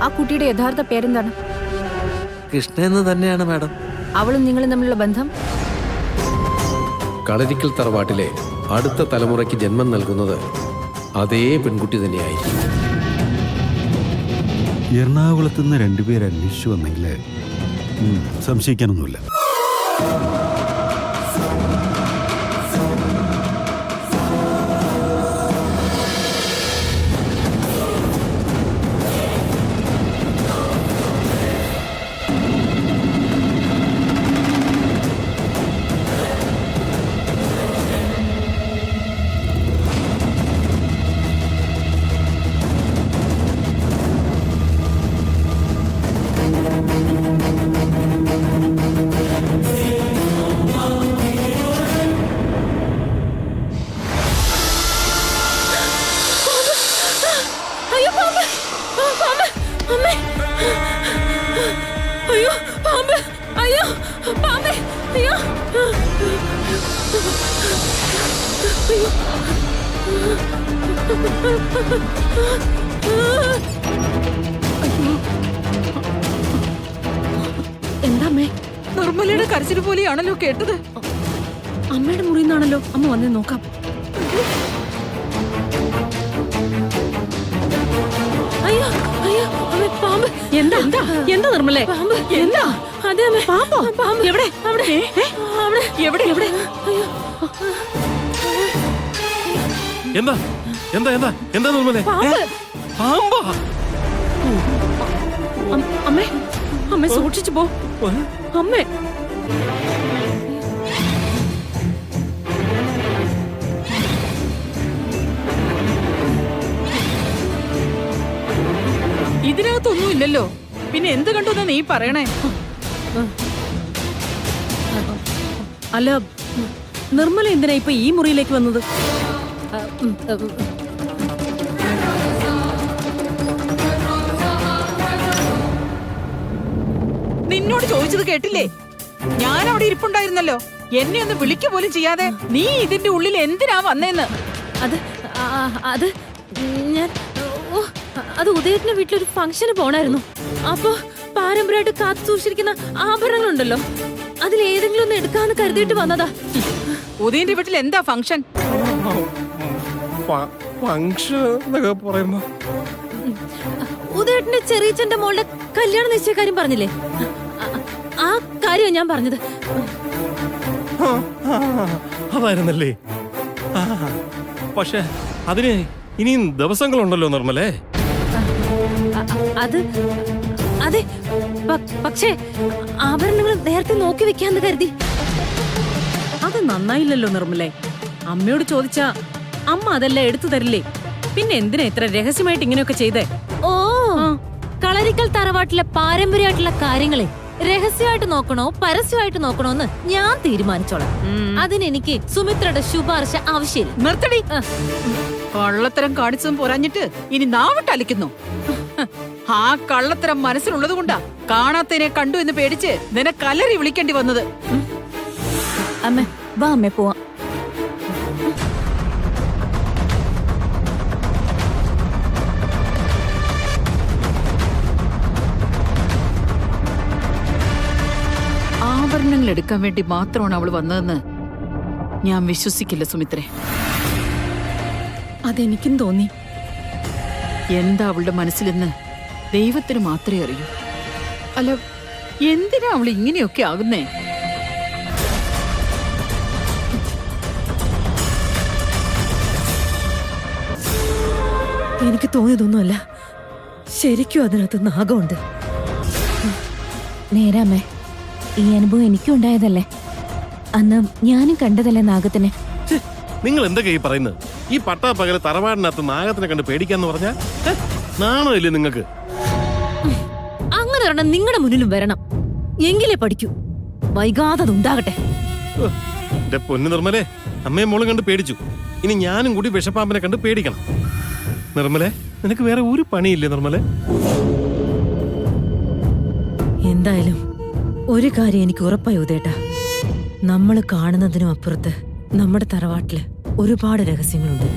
ആ കുട്ടിയുടെ യഥാർത്ഥ പേരെന്താണ്? കൃഷ്ണ എന്ന് തന്നെയാണ് മാഡം. അവളും നിങ്ങളും തമ്മിലുള്ള ബന്ധം? കളരിക്കൽ തറവാട്ടിലെ അടുത്ത തലമുറയ്ക്ക് ജന്മം നൽകുന്നത് അതേ പെൺകുട്ടി തന്നെയായിരിക്കും. എറണാകുളത്ത് നിന്ന് രണ്ടുപേർ അന്വേഷിച്ചു വന്നെങ്കിൽ സംശയിക്കാനൊന്നുമില്ല. എന്താ അമ്മേ? നിർമ്മലയുടെ കരച്ചിൽ പോലെയാണല്ലോ കേട്ടത്. അമ്മയുടെ മുറിയിൽ നിന്നാണല്ലോ. അമ്മ വന്നേ നോക്കാം. അയ്യോ അയ്യോ അമ്മേ, പാമ്പ്! എന്താ എന്താ എന്താ നിർമ്മലേ? പാമ്പ്! എന്താ? അതെ അമ്മേ, പാമ്പോ? പാമ്പ്! എവിടെ? അവിടെ അവിടെ എവിടെ എവിടെ? അയ്യോ എന്താ എന്താ എന്താ എന്താ നിർമ്മലേ? പാമ്പാ? അമ്മേ അമ്മേ സൂക്ഷിച്ചു പോ അമ്മേ. ഇതിനകത്തൊന്നും ഇല്ലല്ലോ. പിന്നെ എന്ത് കണ്ടു നീ പറയണേ? അല്ല, നിർമ്മല എന്തിനാ ഇപ്പൊ ഈ മുറിയിലേക്ക് വന്നത്? നിന്നോട് ചോദിച്ചത് കേട്ടില്ലേ? ഞാൻ അവിടെ ഇരിപ്പുണ്ടായിരുന്നല്ലോ. എന്നെ ഒന്ന് വിളിക്കുക പോലും ചെയ്യാതെ നീ ഇതിന്റെ ഉള്ളിൽ എന്തിനാ വന്നേന്ന്? അത് ഞാൻ അത് ഉദയത്തിന്റെ വീട്ടിലൊരു ഫംഗ്ഷന് പോണായിരുന്നു. അപ്പൊ പാരമ്പര്യമായിട്ട് കാത്തു സൂക്ഷിച്ചിരിക്കുന്ന ആഭരണങ്ങളുണ്ടല്ലോ, അതിലേതെങ്കിലും ഒന്ന് എടുക്കാന്ന് കരുതിയിട്ട് വന്നതാ. ഉദയന്റെ വീട്ടിൽ എന്താ ഫംഗ്ഷൻ? ഉദയത്തിന്റെ ചെറിയച്ഛന്റെ മോളുടെ കല്യാണ നിശ്ചയ കാര്യം പറഞ്ഞില്ലേ? ആ കാര്യം ഞാൻ പറഞ്ഞത്. അതായിരുന്നല്ലേ? പക്ഷെ അതിന് ഇനിയും ദിവസങ്ങളുണ്ടല്ലോ നിർമ്മലേ. അത് അതെ, പക്ഷേ ആഭരണങ്ങൾ നേരത്തെ നോക്കി വെക്കാന്ന് കരുതി. അത് നന്നായില്ലല്ലോ നിർമ്മലേ. അമ്മയോട് ചോദിച്ചാ അമ്മ അതെല്ലാം എടുത്തു തരില്ലേ? പിന്നെ എന്തിനാ ഇത്ര രഹസ്യമായിട്ട് ഇങ്ങനെയൊക്കെ ചെയ്തേ? ഓ, കളരിക്കൽ തറവാട്ടിലെ പാരമ്പര്യമായിട്ടുള്ള കാര്യങ്ങളെ രഹസ്യമായിട്ട് നോക്കണോ പരസ്യമായിട്ട് നോക്കണോന്ന് ഞാൻ തീരുമാനിച്ചോളാം. അതിനെനിക്ക് സുമിത്രയുടെ ശുപാർശ ആവശ്യമില്ല. നിർത്തടി. കള്ളത്തരം കാണിച്ചതും പോരാഞ്ഞിട്ട് ഇനി നാവിട്ടലിക്കുന്നു. ആ കള്ളത്തരം മനസ്സിലുള്ളത് കൊണ്ടാ കാണാത്തതിനെ കണ്ടു എന്ന് പേടിച്ച് നിനക്ക് അലറി വിളിക്കേണ്ടി വന്നത്. അമ്മ വാ, അമ്മേ പോവാം. ആഭരണങ്ങൾ എടുക്കാൻ വേണ്ടി മാത്രമാണ് അവൾ വന്നതെന്ന് ഞാൻ വിശ്വസിക്കില്ല സുമിത്രേ. അതെനിക്കും തോന്നി. എന്താ അവളുടെ മനസ്സിലെന്ന് ദൈവത്തിന് മാത്രമേ അറിയൂ. അല്ല, എന്തിനാ അവൾ ഇങ്ങനെയൊക്കെ ആകുന്നേ? എനിക്ക് തോന്നിയതൊന്നുമല്ല, ശരിക്കും അതിനകത്ത് നാഗമുണ്ട്. നേരാമേ, ഈ അനുഭവം എനിക്കും ഉണ്ടായതല്ലേ. അന്ന് ഞാനും കണ്ടതല്ലേ നാഗത്തിനെ. നിങ്ങൾ എന്തൊക്കെ ഈ പറയുന്നത്? ഈ പട്ടാപ്പകല് തറവാടിനകത്ത് നാഗത്തിനെ കണ്ട് പേടിക്കാന്ന് പറഞ്ഞാ നാണമില്ലേ നിങ്ങൾക്ക്? അങ്ങനെ ഒരെണ്ണം നിങ്ങളുടെ മുന്നിലും വരണം, എങ്കിലേ പഠിക്കൂ. വൈകാതെ അതുണ്ടാകട്ടെ. എന്റെ പൊന്നു നിർമ്മലേ, അമ്മയും മോളും കണ്ട് പേടിച്ചു. ഇനി ഞാനും കൂടി വിഷപ്പാമ്പിനെ കണ്ട് പേടിക്കണം. നിർമ്മലേ, നിനക്ക് വേറെ ഒരു പണിയില്ലേ നിർമ്മലേ? എന്തായാലും ഒരു കാര്യം എനിക്ക് ഉറപ്പായി ഉദേട്ടാ, നമ്മൾ കാണുന്നതിനും അപ്പുറത്ത് നമ്മുടെ തറവാട്ടില് ഒരുപാട് രഹസ്യങ്ങളുണ്ട്.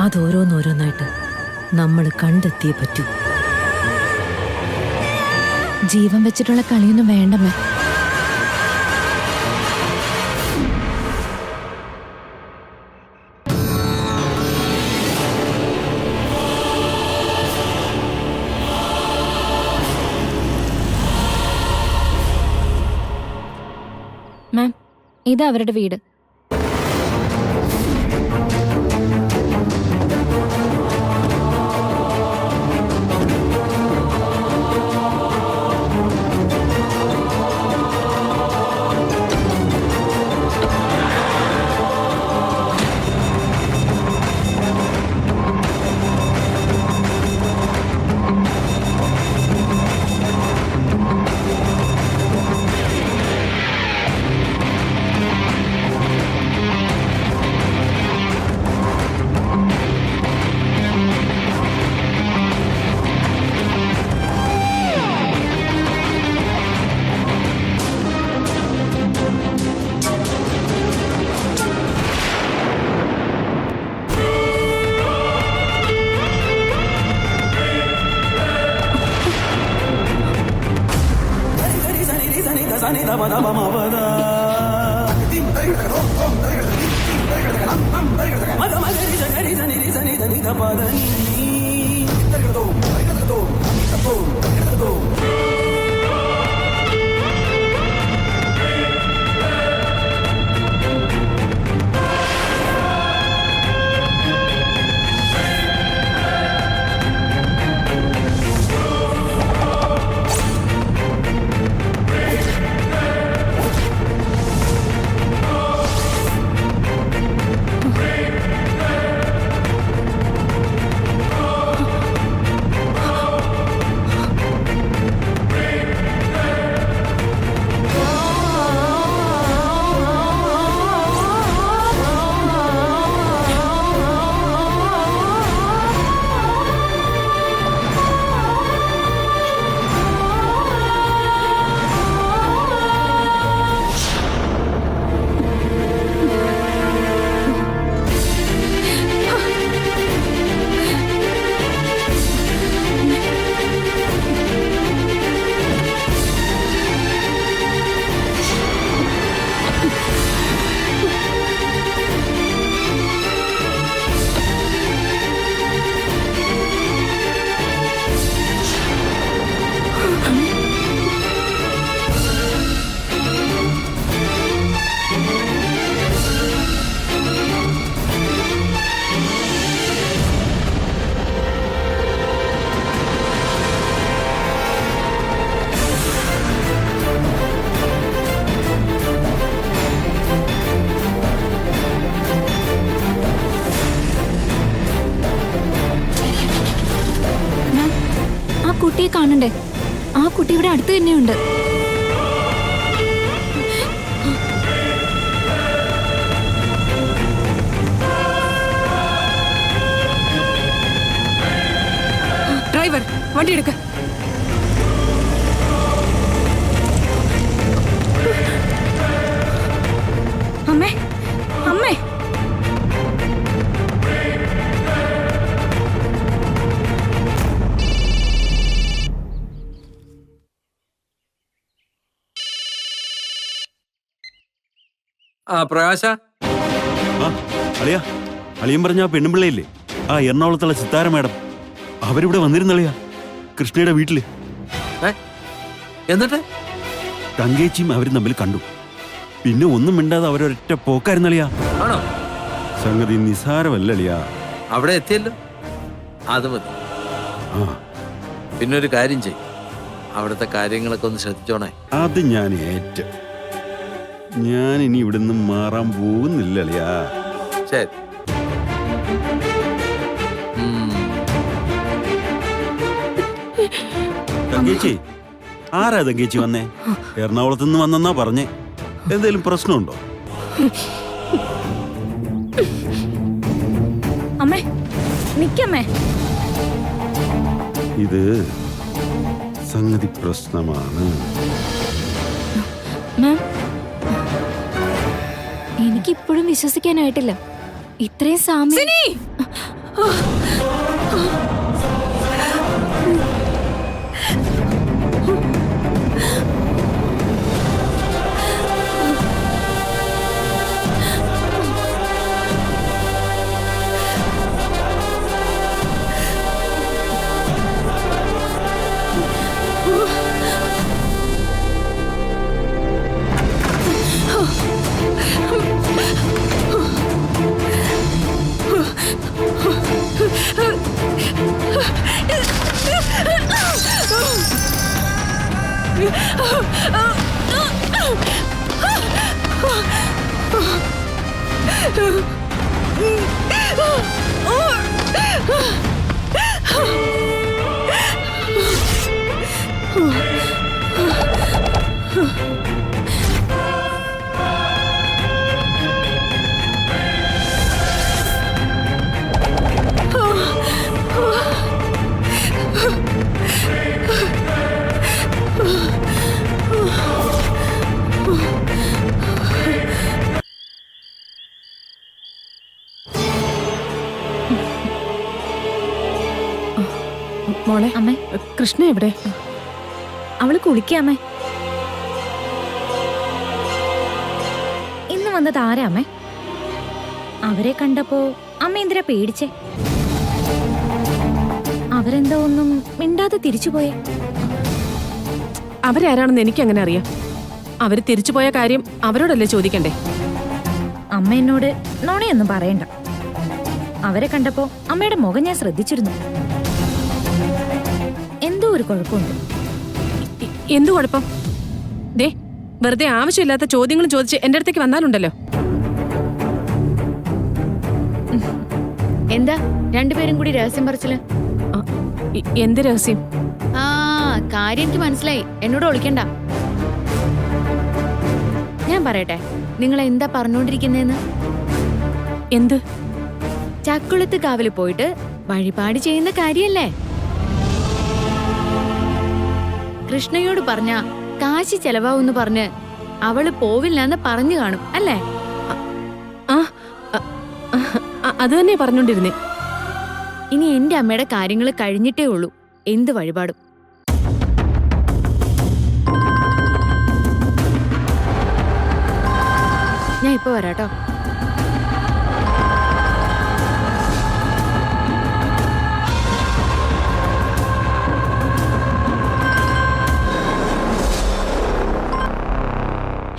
അതോരോന്നോരോന്നായിട്ട് നമ്മൾ കണ്ടെത്തിയേ പറ്റൂ. ജീവൻ വെച്ചിട്ടുള്ള കളിയൊന്നും വേണ്ടമ്മേ. മാം, ഇത് അവരുടെ വീട്. കുട്ടിയെ കാണണ്ടേ? ആ കുട്ടി ഇവിടെ അടുത്ത് തന്നെയുണ്ട്. ഡ്രൈവർ, വണ്ടി എടുക്ക. അമ്മേ, അമ്മേ. പ്രകാശ, അളിയാ, അളിയൻ പറഞ്ഞ ആ പെണ്ണുപിള്ളയില്ലേ, ആ എറണാകുളത്തുള്ള സിത്താര മാഡം, അവരിവിടെ വന്നിരുന്നളിയാ, കൃഷ്ണയുടെ വീട്ടില്. എന്നിട്ട് തങ്കേച്ചിയും അവരും തമ്മിൽ കണ്ടു. പിന്നെ ഒന്നും മിണ്ടാതെ അവരൊരൊറ്റ പോക്കായിരുന്നളിയാ. ആണോ? സംഗതി നിസാരമല്ലളിയാ. അവിടെ എത്തിയല്ലോ, അത് മതി. ആ, പിന്നെ ഒരു കാര്യം ചെയ്യും, അവിടുത്തെ കാര്യങ്ങളൊക്കെ ഒന്ന് ശ്രദ്ധിച്ചോണേ. അത് ഞാൻ ഏറ്റു. ഞാൻ ഇനി ഇവിടുന്ന് മാറാൻ പോകുന്നില്ലളിയാ. ശരി. തങ്കേച്ചി, ആരാ തങ്കേച്ചി വന്നേ? എറണാകുളത്ത് നിന്ന് വന്നെന്നാ പറഞ്ഞേ. എന്തേലും പ്രശ്നമുണ്ടോ? അമ്മേ, നിക്കമ്മേ. ഇത് സംഗതി പ്രശ്നമാണ്. എനിക്കിപ്പോഴും വിശ്വസിക്കാനായിട്ടില്ല. ഇത്രയും സാമ്യം. മോളെ അമ്മേ, കൃഷ്ണ എവിടെ? അവള് കുളിക്കാമേ. ഇന്ന് വന്നത് ആരാ അമ്മേ? അവരെ കണ്ടപ്പോ അമ്മ എന്തിനാ പേടിച്ചേ? അവരെന്തോ ഒന്നും മിണ്ടാതെ തിരിച്ചുപോയേ. അവരാരാണെന്ന് എനിക്ക് എങ്ങനെ അറിയാം? അവര് തിരിച്ചുപോയ കാര്യം അവരോടല്ലേ ചോദിക്കണ്ടേ? അമ്മ എന്നോട് നോണയൊന്നും പറയണ്ട. അവരെ കണ്ടപ്പോ അമ്മയുടെ മുഖം ഞാൻ ശ്രദ്ധിച്ചിരുന്നു. എന്തോ ഒരു കുഴപ്പമുണ്ട്. എന്തു കുഴപ്പം? ദേ, വെറുതെ ആവശ്യമില്ലാത്ത ചോദ്യങ്ങളും ചോദിച്ച് എന്റെ അടുത്തേക്ക് വന്നാലുണ്ടല്ലോ. എന്താ രണ്ടുപേരും കൂടി രഹസ്യം പറച്ചില്? എന്ത് രഹസ്യം? ആ കാര്യം എനിക്ക് മനസ്സിലായി. എന്നോട് ഒളിക്കണ്ട. ഞാൻ പറയട്ടെ, നിങ്ങൾ എന്താ പറഞ്ഞോണ്ടിരിക്കുന്നേന്ന്? എന്ത്? ചക്കുളത്ത് കാവില് പോയിട്ട് വഴിപാട് ചെയ്യുന്ന കാര്യല്ലേ? കൃഷ്ണയോട് പറഞ്ഞ കാശി ചെലവാവെന്ന് പറഞ്ഞ് അവള് പോവില്ലെന്ന് പറഞ്ഞു കാണും അല്ലേ? അത് തന്നെ പറഞ്ഞോണ്ടിരുന്നേ. ഇനി എന്റെ അമ്മയുടെ കാര്യങ്ങൾ കഴിഞ്ഞിട്ടേ ഉള്ളൂ എന്ത് വഴിപാടും. ഞാൻ ഇപ്പൊ വരാട്ടോ.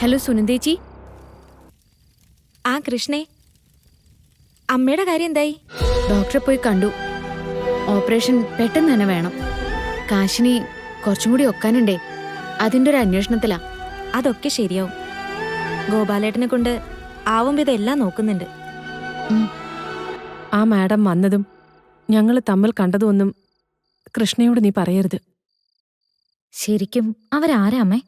ഹലോ സുനന്ദേച്ചി. ആ കൃഷ്ണേ, അമ്മയുടെ കാര്യം എന്തായി? ഡോക്ടറെ പോയി കണ്ടു. ഓപ്പറേഷൻ പെട്ടെന്ന് തന്നെ വേണം. കാശിനി കുറച്ചും കൂടി ഒക്കാനുണ്ടേ. അതിന്റെ ഒരു അന്വേഷണത്തിലാ. അതൊക്കെ ശരിയാവും. ഗോപാലേട്ടനെ കൊണ്ട് ആവും വിധം എല്ലാം നോക്കുന്നുണ്ട്. ആ മാഡം വന്നതും ഞങ്ങൾ തമ്മിൽ കണ്ടതുമൊന്നും കൃഷ്ണയോട് നീ പറയരുത്. ശരിക്കും അവരാരാ അമ്മേ?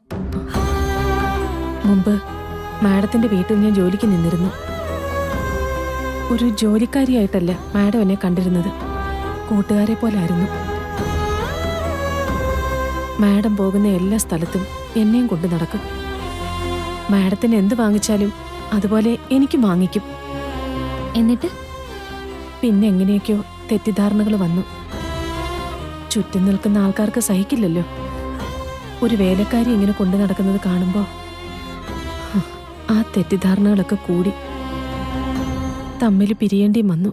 മുമ്പ് മാഡത്തിന്റെ വീട്ടിൽ ഞാൻ ജോലിക്ക് നിന്നിരുന്നു. ഒരു ജോലിക്കാരിയായിട്ടല്ല മാഡം എന്നെ കണ്ടിരുന്നത്, കൂട്ടുകാരെ പോലായിരുന്നു. മാഡം പോകുന്ന എല്ലാ സ്ഥലത്തും എന്നെയും കൊണ്ടു നടക്കും. മാഡത്തിന് എന്ത് വാങ്ങിച്ചാലും അതുപോലെ എനിക്കും വാങ്ങിക്കും. എന്നിട്ട് പിന്നെ എങ്ങനെയൊക്കെയോ തെറ്റിദ്ധാരണകൾ വന്നു. ചുറ്റും നിൽക്കുന്ന ആൾക്കാർക്ക് സഹിക്കില്ലല്ലോ ഒരു വേലക്കാരി ഇങ്ങനെ കൊണ്ടു നടക്കുന്നത് കാണുമ്പോൾ. ആ തെറ്റിദ്ധാരണകളൊക്കെ കൂടി തമ്മിൽ പിരിയേണ്ടിയും വന്നു.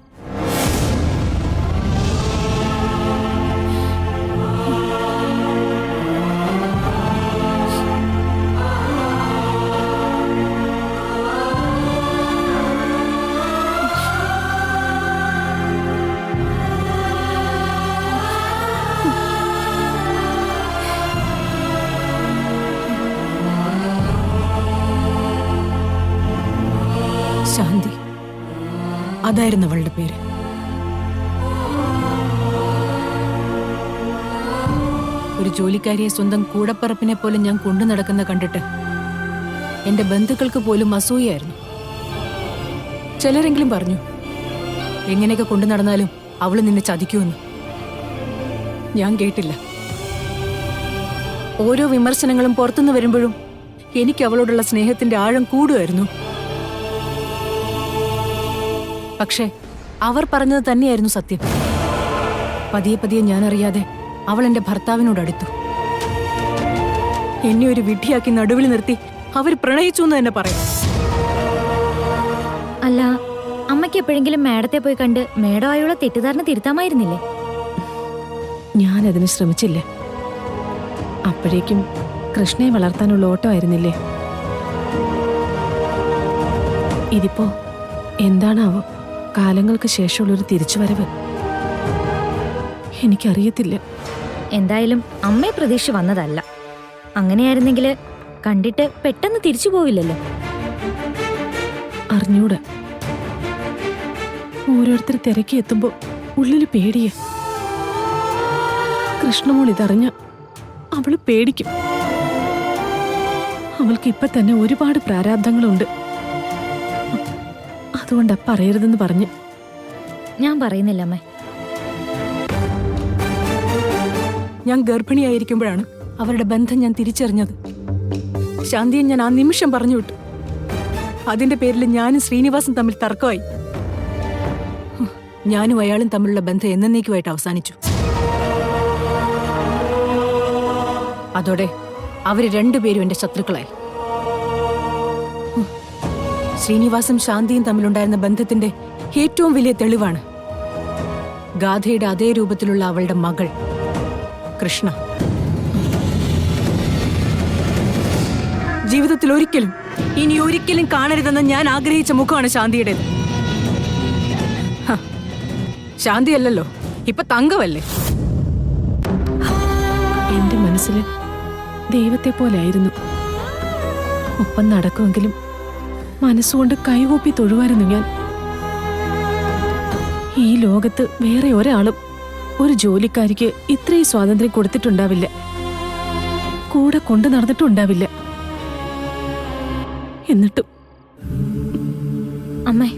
ശാന്തി, അതായിരുന്നു അവളുടെ പേര്. ഒരു ജോലിക്കാരിയെ സ്വന്തം കൂടപ്പറപ്പിനെ പോലും ഞാൻ കൊണ്ടു നടക്കുന്ന കണ്ടിട്ട് എന്റെ ബന്ധുക്കൾക്ക് പോലും അസൂയായിരുന്നു. ചിലരെങ്കിലും പറഞ്ഞു, എങ്ങനെയൊക്കെ കൊണ്ടു നടന്നാലും അവള് നിന്നെ ചതിക്കുമെന്ന്. ഞാൻ കേട്ടില്ല. ഓരോ വിമർശനങ്ങളും പുറത്തുനിന്ന് വരുമ്പോഴും എനിക്ക് അവളോടുള്ള സ്നേഹത്തിന്റെ ആഴം കൂടുമായിരുന്നു. പക്ഷേ അവർ പറഞ്ഞത് തന്നെയായിരുന്നു സത്യം. പതിയെ പതിയെ ഞാനറിയാതെ അവൾ എന്റെ ഭർത്താവിനോടടുത്തു. എന്നെ ഒരു വിഡ്ഢിയാക്കി നടുവിൽ നിർത്തി അവർ പ്രണയിച്ചു എന്ന് തന്നെ പറയാം. അല്ല, അമ്മയ്ക്ക് എപ്പോഴെങ്കിലും മേഡത്തെ പോയി കണ്ട് മേഡമായുള്ള തെറ്റിദ്ധാരണ തിരുത്താമായിരുന്നില്ലേ? ഞാനതിന് ശ്രമിച്ചില്ല. അപ്പോഴേക്കും കൃഷ്ണയെ വളർത്താനുള്ള ഓട്ടമായിരുന്നില്ലേ. ഇതിപ്പോ എന്താണാവോ കാലങ്ങൾക്ക് ശേഷമുള്ളൊരു തിരിച്ചുവരവ്? എനിക്കറിയത്തില്ല. എന്തായാലും അമ്മയെ പ്രതീക്ഷ വന്നതല്ല. അങ്ങനെയായിരുന്നെങ്കിൽ കണ്ടിട്ട് പെട്ടെന്ന് തിരിച്ചു പോവില്ലല്ലോ. അറിഞ്ഞൂടെ. ഓരോരുത്തർ തിരക്കി എത്തുമ്പോ ഉള്ളില് പേടിയെ. കൃഷ്ണമോൾ ഇതറിഞ്ഞ അവള് പേടിക്കും. അവൾക്ക് ഇപ്പൊ തന്നെ ഒരുപാട് പ്രാരാബ്ധങ്ങളുണ്ട്. അതുകൊണ്ടാ പറയരുതെന്ന് പറഞ്ഞ്. ഞാൻ പറയുന്നില്ല അമ്മേ. ഞാൻ ഗർഭിണിയായിരിക്കുമ്പോഴാണ് അവരുടെ ബന്ധം ഞാൻ തിരിച്ചറിഞ്ഞത്. ശാന്തിയെ ഞാൻ ആ നിമിഷം പറഞ്ഞു വിട്ടു. അതിന്റെ പേരിൽ ഞാനും ശ്രീനിവാസും തമ്മിൽ തർക്കമായി. ഞാനും അയാളും തമ്മിലുള്ള ബന്ധം എന്നേക്കുമായിട്ട് അവസാനിച്ചു. അതോടെ അവര് രണ്ടുപേരും എന്റെ ശത്രുക്കളായി. ശ്രീനിവാസും ശാന്തിയും തമ്മിലുണ്ടായിരുന്ന ബന്ധത്തിന്റെ ഏറ്റവും വലിയ തെളിവാണ് ഗാഥയുടെ അതേ രൂപത്തിലുള്ള അവളുടെ മകൾ കൃഷ്ണ. ജീവിതത്തിൽ ഒരിക്കലും ഇനി ഒരിക്കലും കാണരുതെന്ന് ഞാൻ ആഗ്രഹിച്ച മുഖമാണ് ശാന്തിയുടേത്. ശാന്തിയല്ലല്ലോ, ഇപ്പൊ തങ്കമല്ലേ. എന്റെ മനസ്സില് ദൈവത്തെ പോലായിരുന്നു. ഒപ്പം നടക്കുമെങ്കിലും മനസ്സുകൊണ്ട് കൈകൂപ്പി തൊഴുവായിരുന്നു ഞാൻ. ഈ ലോകത്ത് വേറെ ഒരാളും ഒരു ജോലിക്കാരിക്ക് ഇത്രയും സ്വാതന്ത്ര്യം കൊടുത്തിട്ടുണ്ടാവില്ല, കൂടെ കൊണ്ടു നടന്നിട്ടുണ്ടാവില്ല. എന്നിട്ടും അമ്മേ,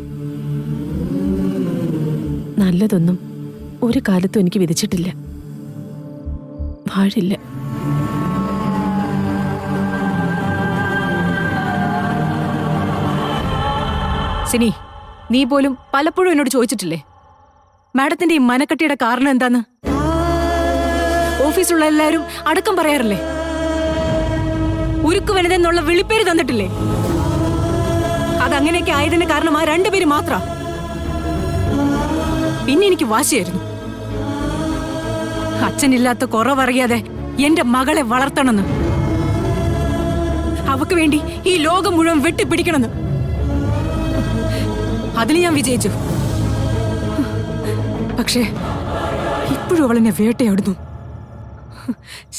നല്ലതൊന്നും ഒരു കാലത്തും എനിക്ക് വിധിച്ചിട്ടില്ല, വാഴില്ല. സിനി, നീ പോലും പലപ്പോഴും എന്നോട് ചോദിച്ചിട്ടില്ലേ മാഡത്തിന്റെ ഈ മനക്കട്ടിയുടെ കാരണം എന്താന്ന്? ഓഫീസിലുള്ള എല്ലാവരും അടക്കം പറയാറില്ലേ? ഉരുക്കു വനിതെന്നുള്ള വിളിപ്പേര് തന്നിട്ടില്ലേ? അതങ്ങനെയൊക്കെ ആയതിന് കാരണം ആ രണ്ടുപേര് മാത്ര. പിന്നെ എനിക്ക് വാശിയായിരുന്നു, അച്ഛനില്ലാത്ത കുറവറിയാതെ എന്റെ മകളെ വളർത്തണമെന്ന്, അവക്ക് വേണ്ടി ഈ ലോകം മുഴുവൻ വെട്ടിപ്പിടിക്കണമെന്ന്. അതിൽ ഞാൻ വിജയിച്ചു. പക്ഷേ ഇപ്പോഴും അവൾ എന്നെ വേട്ടയാടുന്നു.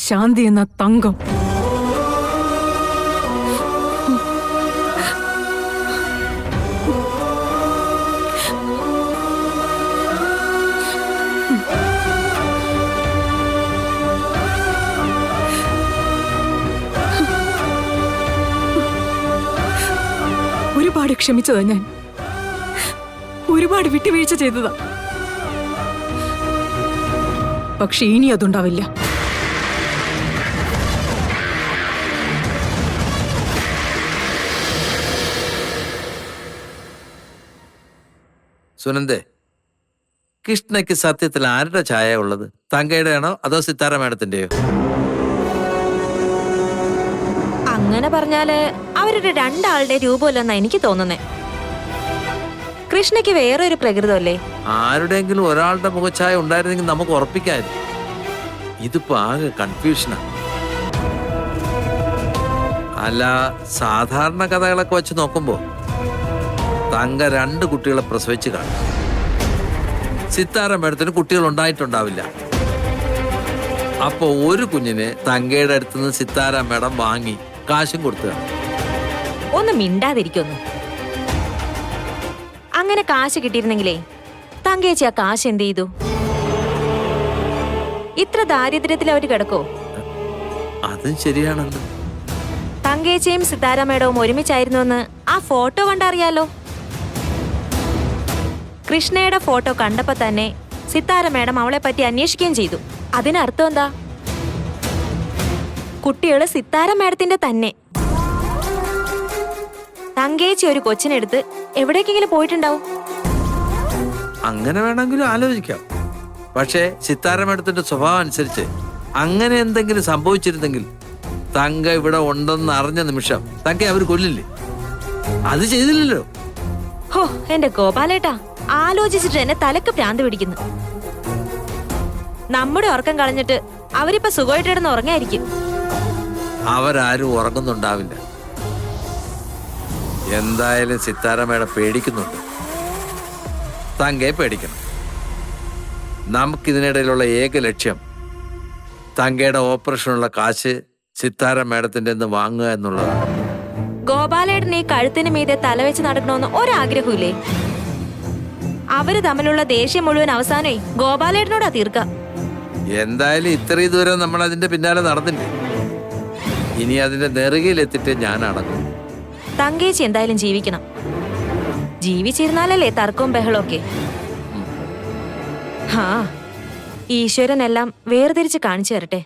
ശാന്തി എന്ന തങ്കം. ഒരുപാട് ക്ഷമിച്ചതാ ഞാൻ, ഒരുപാട് വിട്ടുവീഴ്ച ചെയ്തതാ. പക്ഷെ ഇനി അതുണ്ടാവില്ല. സുനന്ദേ, കൃഷ്ണയ്ക്ക് സത്യത്തിൽ ആരുടെ ഛായ ഉള്ളത്? തങ്കയുടെ ആണോ അതോ സിത്താര മാഡത്തിന്റെയോ? അങ്ങനെ പറഞ്ഞാല് അവരുടെ രണ്ടാളുടെ രൂപമല്ലെന്നാ എനിക്ക് തോന്നുന്നേ. കൃഷ്ണയ്ക്ക് വേറെ ഒരു പ്രകൃതമല്ലേ? ആരുടെയെങ്കിലും ഒരാളുടെ മുഖഛായ ഉണ്ടായിരുന്നെങ്കിൽ നമുക്ക് ഉറപ്പിക്കാമായിരുന്നു. ഇതിപ്പോ ആകെ കൺഫ്യൂഷനാണ്. അല്ല, സാധാരണ കഥകളൊക്കെ വെച്ച് നോക്കുമ്പോ തങ്ക 2 കുട്ടികളെ പ്രസവിച്ച് കാണും. സിത്താര മേഡത്തിന് കുട്ടികൾ ഉണ്ടായിട്ടുണ്ടാവില്ല. അപ്പൊ ഒരു കുഞ്ഞിനെ തങ്കയുടെ അടുത്തുനിന്ന് സിത്താര മേഡം വാങ്ങി കാശും കൊടുത്തു. ഒന്ന് മിണ്ടാതിരിക്കൊന്നു. അങ്ങനെ കാശ് കിട്ടിയിരുന്നെങ്കിലേ തങ്കേച്ചി ആ കാശ് എന്ത് ചെയ്തു? ഇത്ര ദാരിദ്ര്യത്തിൽ അവര് കിടക്കോ? അതും ശരിയാണെന്ന്. തങ്കേച്ചിയും സിത്താര മേഡവും ഒരുമിച്ചായിരുന്നുവെന്ന് ആ ഫോട്ടോ കണ്ടറിയാലോ. കൃഷ്ണയുടെ ഫോട്ടോ കണ്ടപ്പോ തന്നെ സിത്താര മേഡം അവളെ പറ്റി അന്വേഷിക്കുകയും ചെയ്തു. അതിനർത്ഥം എന്താ? കുട്ടികള് സിത്താര മേഡത്തിന്റെ തന്നെ. തങ്കേച്ചി ഒരു കൊച്ചിനെടുത്ത് എവിടേക്കെങ്കിലും പോയിട്ടുണ്ടാവും. അങ്ങനെ വേണമെങ്കിലും ആലോചിക്കാം. പക്ഷേ സിത്താര മേഡത്തിന്റെ സ്വഭാവം അനുസരിച്ച് അങ്ങനെ എന്തെങ്കിലും സംഭവിച്ചിരുന്നെങ്കിൽ തങ്ക ഇവിടെ ഉണ്ടെന്ന് അറിഞ്ഞ നിമിഷം തങ്ക അവർ കൊല്ലില്ലേ? അത് ചെയ്തില്ലല്ലോ. ഹോ, എന്റെ ഗോപാലേട്ടാ, ആലോചിച്ചിട്ട് എന്നെ തലക്ക് ഭ്രാന്ത് പിടിക്കുന്നു. നമ്മുടെ ഉറക്കം കളഞ്ഞിട്ട് അവരിപ്പോ സുഖമായിട്ടിടന്ന് ഉറങ്ങായിരിക്കും. അവരാരും ഉറങ്ങുന്നുണ്ടാവില്ല. എന്തായാലും സിത്താര മേഡം പേടിക്കുന്നുണ്ട്. തങ്കയെ പേടിക്കണം. നമുക്കിതിനിടയിലുള്ള ഏക ലക്ഷ്യം തങ്കയുടെ ഓപ്പറേഷനുള്ള കാശ് സിത്താര മേഡത്തിന്റെ വാങ്ങുക എന്നുള്ളതാണ്. ഗോപാലേട്ടൻ ഈ കഴുത്തിന് മീതെ തലവെച്ച് നടക്കണമെന്ന് ഒരാഗ്രഹമില്ലേ? അവര് തമ്മിലുള്ള ദേഷ്യം മുഴുവൻ അവസാനമായി ഗോപാലേട്ടനോടാ തീർക്കാം. എന്തായാലും ഇത്രയും ദൂരം നമ്മൾ അതിന്റെ പിന്നാലെ നടന്നില്ലേ, ഇനി അതിന്റെ നെറുകയിലെത്തിട്ട് ഞാൻ അടങ്ങും. തങ്കേച്ചി എന്തായാലും ജീവിക്കണം. ജീവിച്ചിരുന്നാലല്ലേ തർക്കവും ബഹളമൊക്കെ. ഈശ്വരൻ എല്ലാം വേർതിരിച്ച് കാണിച്ചു തരട്ടെ.